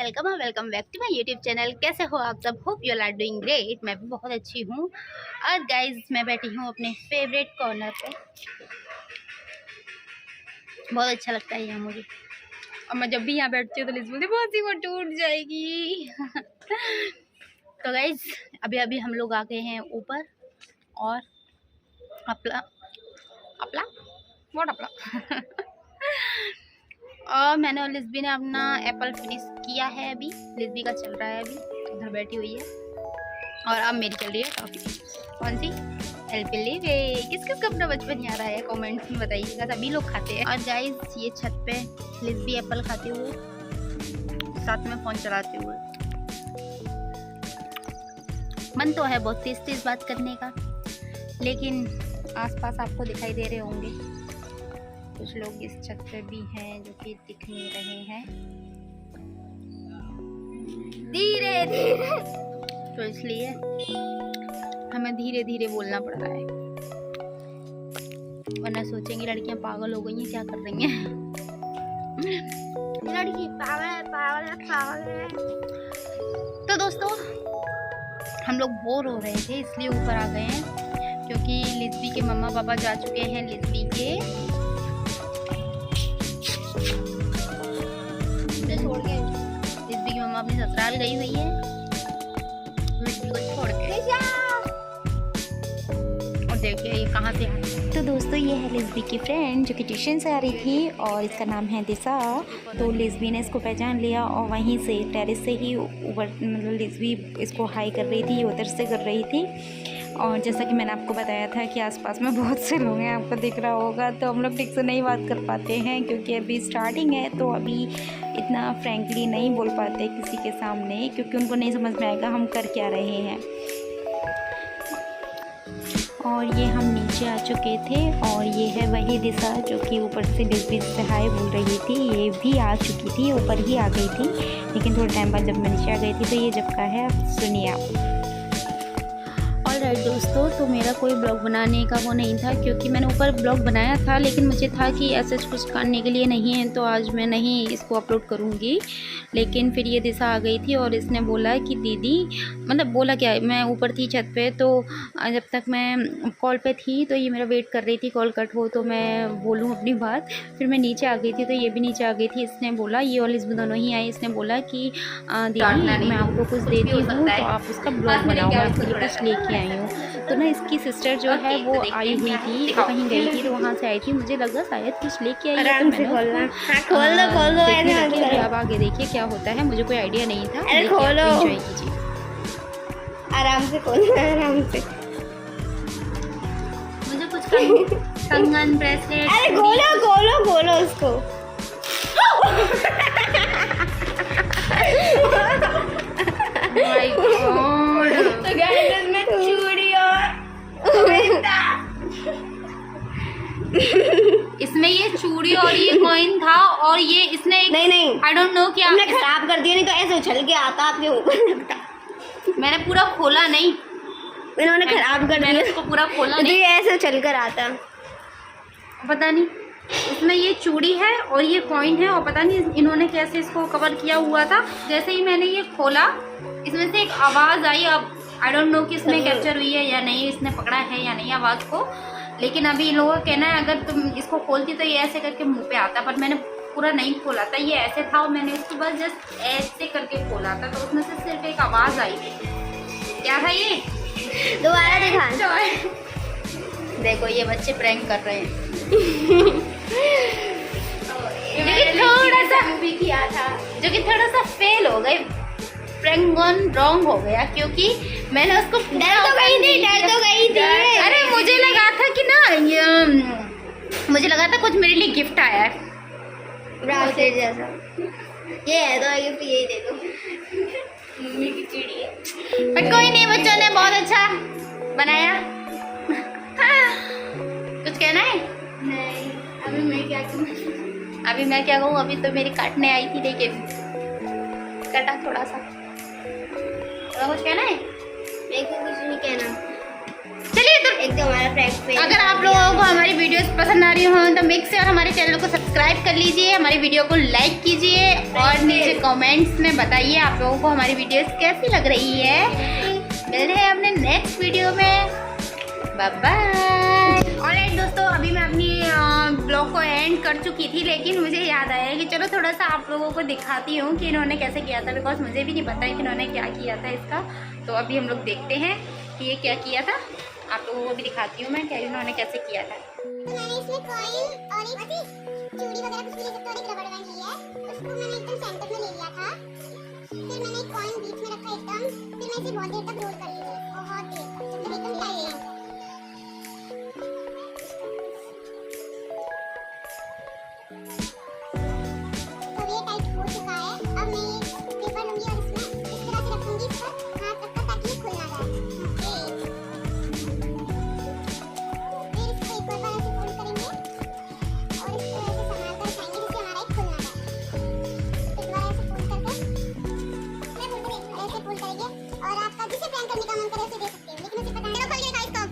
Welcome और welcome back to my YouTube channel. कैसे हो आप सब? Hope you are doing great. मैं भी बहुत अच्छी हूँ। और गाइज मैं बैठी हूँ अपने फेवरेट कॉर्नर पे। बहुत अच्छा लगता है यहाँ मुझे, और मैं जब भी यहाँ बैठती हूँ तो लिज़ बोलती बहुत सी वो टूट जाएगी। तो गाइज अभी अभी हम लोग आ गए हैं ऊपर, और अपला अपला व्हाट अपला और मैंने और लिज़बी ने अपना एप्पल फिनिश किया है। अभी लिज़बी का चल रहा है, अभी उधर बैठी हुई है, और अब मेरी चल रही है टॉफी। कौन सी? एलपीलीवे। किसका अपना बचपन याद आया कमेंट्स में बताइएगा, सभी लोग खाते हैं। और गाइस ये छत पे लिज़बी एप्पल खाते हुए, साथ में फ़ोन चलाते हुए। मन तो है बहुत तेज तेज बात करने का, लेकिन आसपास आपको दिखाई दे रहे होंगे कुछ लोग इस छत पे भी हैं जो कि दिख नहीं रहे हैं धीरे धीरे, तो इसलिए हमें धीरे धीरे बोलना पड़ रहा है, वरना सोचेंगे लड़कियां पागल हो गई हैं, क्या कर रही हैं। लड़की पागल है, पागल है, पागल है। तो दोस्तों हम लोग बोर हो रहे थे, इसलिए ऊपर आ गए हैं, क्योंकि लिज़बी के मम्मा पापा जा चुके हैं लिज़बी के छोड़ के। लिज़बी की मम्मा अपनी ससुराल गई हुई है लिज़बी को छोड़ के। और देखिए ये कहाँ से है। तो दोस्तों ये है लिज़बी की फ्रेंड जो कि ट्यूशन से आ रही थी, और इसका नाम है दिशा। तो लिज़बी ने इसको पहचान लिया, और वहीं से टेरेस से ही ऊपर मतलब लिज़बी इसको हाई कर रही थी, उधर से कर रही थी। और जैसा कि मैंने आपको बताया था कि आसपास में बहुत से लोग हैं, आपको दिख रहा होगा, तो हम लोग ठीक से नहीं बात कर पाते हैं क्योंकि अभी स्टार्टिंग है, तो अभी इतना फ्रैंकली नहीं बोल पाते किसी के सामने, क्योंकि उनको नहीं समझ में आएगा हम कर क्या रहे हैं। और ये हम नीचे आ चुके थे, और ये है वही दिशा जो कि ऊपर से लिज़बी से हाय बोल रही थी। ये भी आ चुकी थी, ऊपर ही आ गई थी, लेकिन थोड़े टाइम बाद जब मैं नीचे आ गई थी तो ये जब का है आप सुनिए आप। ऑलराइट दोस्तों, तो मेरा कोई ब्लॉग बनाने का वो नहीं था, क्योंकि मैंने ऊपर ब्लॉग बनाया था, लेकिन मुझे था कि ऐसा कुछ करने के लिए नहीं है, तो आज मैं नहीं इसको अपलोड करूँगी। लेकिन फिर ये दिशा आ गई थी और इसने बोला कि दीदी, मतलब बोला क्या, मैं ऊपर थी छत पे, तो जब तक मैं कॉल पे थी तो ये मेरा वेट कर रही थी कॉल कट हो तो मैं बोलूँ अपनी बात। फिर मैं नीचे आ गई थी तो ये भी नीचे आ गई थी। इसने बोला, ये और लिज़बी दोनों ही आई, इसने बोला कि दीदी मैं आपको कुछ देती हूँ तो आप उसका ब्लॉग बनाओ, मैं कुछ लेके आई हूँ। तो ना इसकी सिस्टर जो है वो आई हुई थी, कहीं गई थी, तो वहाँ से आई थी, मुझे लगा शायद कुछ लेके आई है, तो मैंने खोल। अब आगे देखिए क्या होता है, मुझे कोई आइडिया नहीं था। एंजॉय कीजिए, आराम से खोलना, आराम से। मुझे कुछ कंगन ब्रेसलेट। अरे खोलो खोलो खोलो उसको। My God. तो गाइस इसमें चूड़ी और इसमें ये चूड़ी और ये कॉइन था, और ये इसने एक नहीं आई डोंट नो क्या हमने खराब कर दिया, नहीं तो ऐसे उछल के आता आपके ऊपर लगता। मैंने पूरा खोला नहीं, इन्होंने खराब कर मैंने दिया, इसको पूरा खोला तो नहीं, ये ऐसे उछल कर आता। पता नहीं। इसमें ये चूड़ी है और ये कॉइन है, और पता नहीं इन्होंने कैसे इसको कवर किया हुआ था। जैसे ही मैंने ये खोला, इसमें से एक आवाज़ आई। अब आई डोंट नो कि इसमें कैप्चर हुई है या नहीं, इसने पकड़ा है या नहीं आवाज़ को, लेकिन अभी इन लोगों का कहना है अगर तुम इसको खोलती तो ये ऐसे करके मुंह पे आता, पर मैंने पूरा नहीं खोला था, ये ऐसे था, और मैंने इसको बस जस्ट ऐसे करके खोला था, तो उसमें से सिर्फ एक आवाज़ आई थी। क्या था ये? दोबारा दिखा। देखो ये बच्चे प्रैंक कर रहे हैं। थोड़ा सा भी किया था, जो कि थोड़ा सा फेल हो गए, प्रैंक गॉन रॉन्ग हो गया, क्योंकि मैंने उसको डर तो गई थी। अरे मुझे लगा था कि ना मुझे लगा था कुछ मेरे लिए गिफ्ट आया है, ब्रासलेट जैसा। ये है तो गिफ्ट, यही दे दो। मम्मी की चिड़ी है, पर कोई नहीं, बच्चों ने बहुत अच्छा बनाया। कुछ कहना है? नहीं, अभी मैं क्या कहूँ? अभी मैं क्या कहूँ, अभी तो मेरी काटने आई थी, लेकिन कटा थोड़ा सा। तो कुछ कहना है? मेरे को कुछ नहीं कहना। चलिए तो एक तो हमारा प्रैंक। अगर आप लोगों को हमारी वीडियोस पसंद आ रही हो तो मेक श्योर हमारे चैनल को सब्सक्राइब कर लीजिए, हमारी वीडियो को लाइक कीजिए, और नीचे कमेंट्स में बताइए आप लोगों को हमारी वीडियोस कैसी लग रही है। मिलते हैं अपने नेक्स्ट वीडियो में, बाय बाय। ऑलराइट दोस्तों, अभी मैं अपनी ब्लॉग को एंड कर चुकी थी, लेकिन मुझे याद आया कि चलो थोड़ा सा आप लोगों को दिखाती हूँ कि इन्होंने कैसे किया था, बिकॉज मुझे भी नहीं पता है कि इन्होंने क्या किया था इसका। तो अभी हम लोग देखते हैं कि ये क्या किया था, आप लोगों को भी दिखाती हूँ मैं क्या इन्होंने कैसे किया था। तो मैंने इसमें कॉइन और एक चूड़ी वगैरह कुछ भी ले सकते हो और एक रबड़ बैंड लिया है, उसको मैंने एकदम सेंटर में ले लिया था। फिर मैंने एक कॉइन बीच में रखा एकदम, फिर मैं इसे बहुत देर तक रोल कर रही हूँ, बहुत देर तक, जब तक एकदम हिला लेना। तो ये टाइट हो चुका है। अब मैं ये पेपर लूंगी और इसमें इस तरह से रखूंगी, इस पर हाथ रखकर ताकि ये खुल ना जाए। फिर इसको एक बार ऐसे फोल्ड करेंगे और इसको ऐसे संभाल कर रखेंगे जिससे हमारा एक खुल ना जाए। एक बार ऐसे फोल्ड करके ऐसे फोल्ड करेंगे और आपका जिसे प्लान करने का मन करे उसे दे सकते हैं, लेकिन उसे पता नहीं खोल के इसको।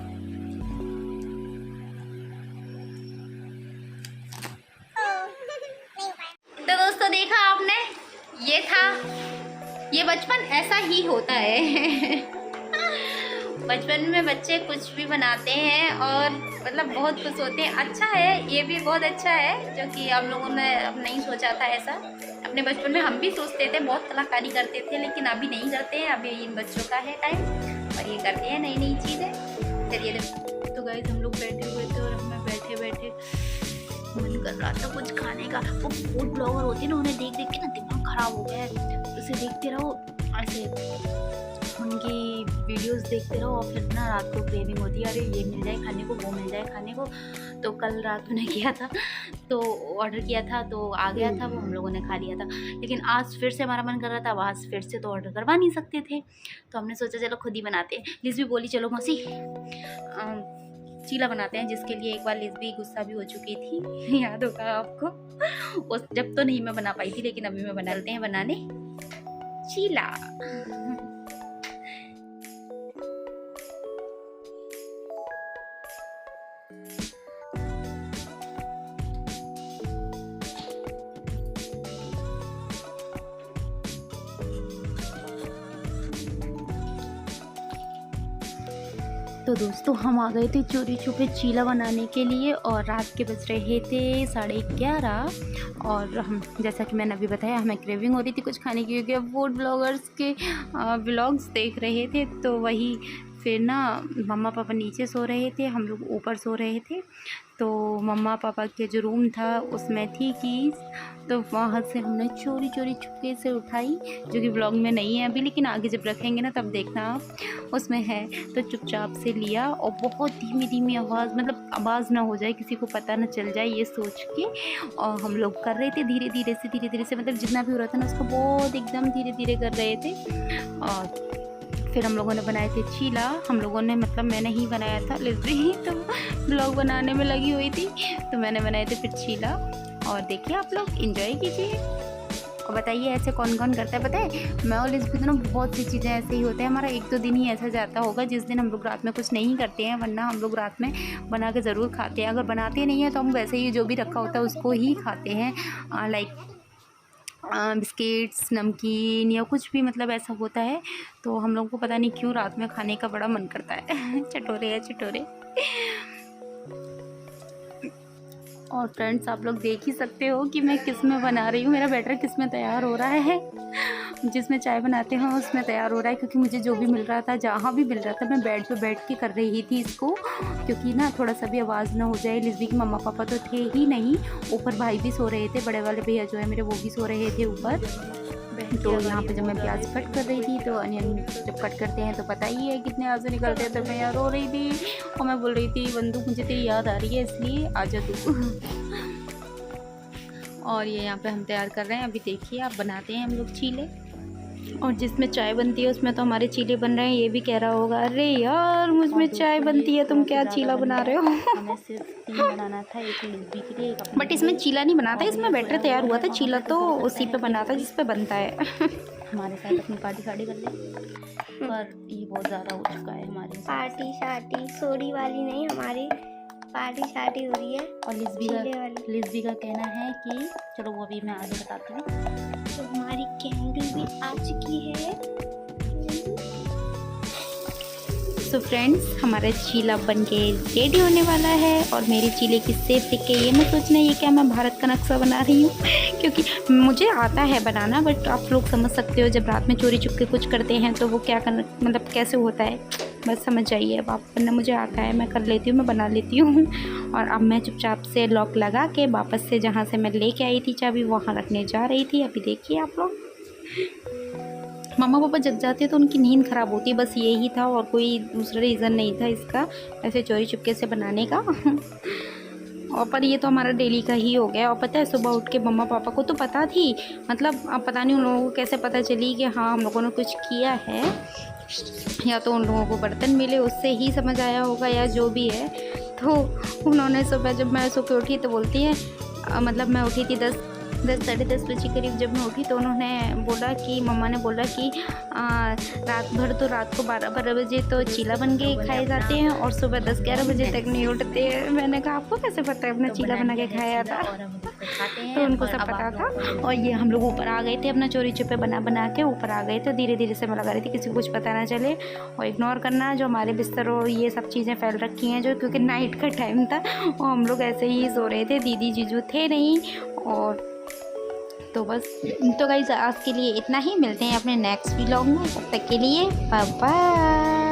तो दोस्तों देखा आपने, ये था, ये बचपन ऐसा ही होता है। बचपन में बच्चे कुछ भी बनाते हैं और मतलब बहुत खुश होते हैं। अच्छा है, ये भी बहुत अच्छा है जो कि आप लोगों ने अब नहीं सोचा था ऐसा। अपने बचपन में हम भी सोचते थे, बहुत कलाकारी करते थे, लेकिन अभी नहीं करते हैं। अभी इन बच्चों का है टाइम और ये करते हैं नई नई चीज़ें। चलिए तो गाइस, हम लोग बैठे हुए थे और हमें बैठे बैठे मन कर रहा था कुछ खाने का। वो फूड ब्लॉगर होते हैं ना, उन्हें देख देख के ना दिमाग खराब हो गया है। उसे देखते रहो ऐसे, उनकी वीडियोस देखते रहो और फिर ना रात को क्रेविंग होती है, अरे ये मिल जाए खाने को, वो मिल जाए खाने को। तो कल रात में किया था, तो ऑर्डर किया था, तो आ गया था वो, हम लोगों ने खा लिया था। लेकिन आज फिर से हमारा मन कर रहा था, अब आज फिर से तो ऑर्डर करवा नहीं सकते थे, तो हमने सोचा चलो खुद ही बनाते हैं। लिज़ भी बोली चलो मौसी चीला बनाते हैं, जिसके लिए एक बार लिज़ भी गुस्सा भी हो चुकी थी, याद होगा आपको। उस जब तो नहीं मैं बना पाई थी, लेकिन अभी मैं बनाते हैं बनाने चीला। तो दोस्तों हम आ गए थे चोरी छुपे चीला बनाने के लिए और रात के बज रहे थे 11:30 और हम, जैसा कि मैंने अभी बताया, हमें क्रेविंग हो रही थी कुछ खाने की, क्योंकि फूड ब्लॉगर्स के व्लॉग्स देख रहे थे। तो वही फिर ना मम्मा पापा नीचे सो रहे थे, हम लोग ऊपर सो रहे थे। तो मम्मा पापा के जो रूम था उसमें थी कीज़, तो वहाँ से हमने चोरी चोरी छुपके से उठाई, जो कि ब्लॉग में नहीं है अभी, लेकिन आगे जब रखेंगे ना तब देखना आप, उसमें है। तो चुपचाप से लिया और बहुत धीमी धीमी आवाज़, मतलब आवाज़ ना हो जाए, किसी को पता ना चल जाए, ये सोच के और हम लोग कर रहे थे धीरे धीरे से, मतलब जितना भी हो रहा था ना उसको बहुत एकदम धीरे धीरे कर रहे थे। और फिर हम लोगों ने बनाए थे चीला। हम लोगों ने, मतलब मैंने ही बनाया था, लिज़ ही तो ब्लॉग बनाने में लगी हुई थी, तो मैंने बनाए थे फिर चीला। और देखिए आप लोग एंजॉय कीजिए और बताइए ऐसे कौन कौन करता है। पता है मैं और लिज़ भी तो ना बहुत सी चीज़ें ऐसे ही होते हैं, हमारा 1-2 दिन ही ऐसा जाता होगा जिस दिन हम लोग रात में कुछ नहीं करते हैं, वरना हम लोग रात में बना के ज़रूर खाते हैं। अगर बनाते नहीं हैं तो हम वैसे ही जो भी रखा होता है उसको ही खाते हैं, लाइक बिस्किट्स, नमकीन या कुछ भी, मतलब ऐसा होता है। तो हम लोग को पता नहीं क्यों रात में खाने का बड़ा मन करता है। चटोरे है चटोरे। और फ्रेंड्स आप लोग देख ही सकते हो कि मैं किस में बना रही हूँ, मेरा बैटर किस में तैयार हो रहा है। जिसमें चाय बनाते हैं उसमें तैयार हो रहा है, क्योंकि मुझे जो भी मिल रहा था, जहाँ भी मिल रहा था, मैं बेड पे बैठ के कर रही थी इसको, क्योंकि ना थोड़ा सा भी आवाज़ ना हो जाए। लिज़ी के मम्मा पापा तो थे ही नहीं, ऊपर भाई भी सो रहे थे, बड़े वाले भैया जो है मेरे वो भी सो रहे थे ऊपर। तो यहाँ पे जब मैं प्याज कट कर रही थी, तो अनियन जब कट करते हैं तो पता ही है कितने आंसू निकलते हैं। तो मैं यार रो रही थी और मैं बोल रही थी बंदूक मुझे तेरी याद आ रही है, इसलिए आ जा तू। और ये यहाँ पे हम तैयार कर रहे हैं, अभी देखिए आप, बनाते हैं हम लोग चीले। और जिसमें चाय बनती है उसमें तो हमारे चीले बन रहे हैं। ये भी कह रहा होगा अरे यार मुझ में चाय बनती है, तुम क्या चीला बना रहे हो। हमें सिर्फ 3 बनाना था, एक लिज़ी के लिए, एक बट इसमें चीला नहीं बना था, इसमें बैटर तैयार हुआ था। चीला तो उसी पे बना था जिस पे बनता है। हमारे साथ अपनी पार्टी शादी कर ले, पर ये बहुत ज़्यादा हो चुका है हमारे साथ। पार्टी शादी सोडी वाली नहीं, हमारी पार्टी शादी हो रही है। और लिज़ी का कहना है कि चलो वो अभी मैं आगे बताती हूँ। तो हमारी हमारी कैंडल भी आ चुकी है। तो फ्रेंड्स, हमारा चीला बन के रेडी होने वाला है और मेरे चीले की शेप देख के ये मैं सोचना ये क्या मैं भारत का नक्शा बना रही हूँ क्योंकि मुझे आता है बनाना, बट आप लोग समझ सकते हो जब रात में चोरी चुप के कुछ करते हैं तो वो क्या करना मतलब कैसे होता है, बस समझ जाइए अब आप। वरना मुझे आता है, मैं कर लेती हूँ, मैं बना लेती हूँ। और अब मैं चुपचाप से लॉक लगा के वापस से जहाँ से मैं लेके आई थी चाबी वहाँ रखने जा रही थी। अभी देखिए आप लोग, मम्मा पापा जग जाते तो उनकी नींद ख़राब होती, बस यही था और कोई दूसरा रीज़न नहीं था इसका ऐसे चोरी चुपके से बनाने का। और पर ये तो हमारा डेली का ही हो गया। और पता है सुबह उठ के मम्मा पापा को तो पता थी, मतलब अब पता नहीं उन लोगों को कैसे पता चली कि हाँ हम लोगों ने कुछ किया है, या तो उन लोगों को बर्तन मिले उससे ही समझ आया होगा या जो भी है। तो उन्होंने सुबह जब मैं सो के उठी तो बोलती है मतलब मैं उठी थी 10 साढ़े 10 बजे करीब जब मैं उठी तो उन्होंने बोला कि मम्मा ने बोला कि रात भर तो रात को 12 बजे तो चीला बन के खाए जाते हैं और सुबह 10-11 बजे तक नहीं उठते। मैंने कहा आपको कैसे पता है, अपना चीला बना के खाया था। तो उनको सब पता था। और ये हम लोग ऊपर आ गए थे, अपना चोरी छुपे बना के ऊपर आ गए थे। धीरे धीरे से मैं लगा रही थी किसी को कुछ पता ना चले और इग्नोर करना जो हमारे बिस्तर और ये सब चीज़ें फैल रखी हैं जो, क्योंकि नाइट का टाइम था और हम लोग ऐसे ही सो रहे थे, दीदी जीजू थे नहीं। और तो बस तो गाइस आज के लिए इतना ही, मिलते हैं अपने नेक्स्ट व्लॉग में, तब तक के लिए बाय बाय।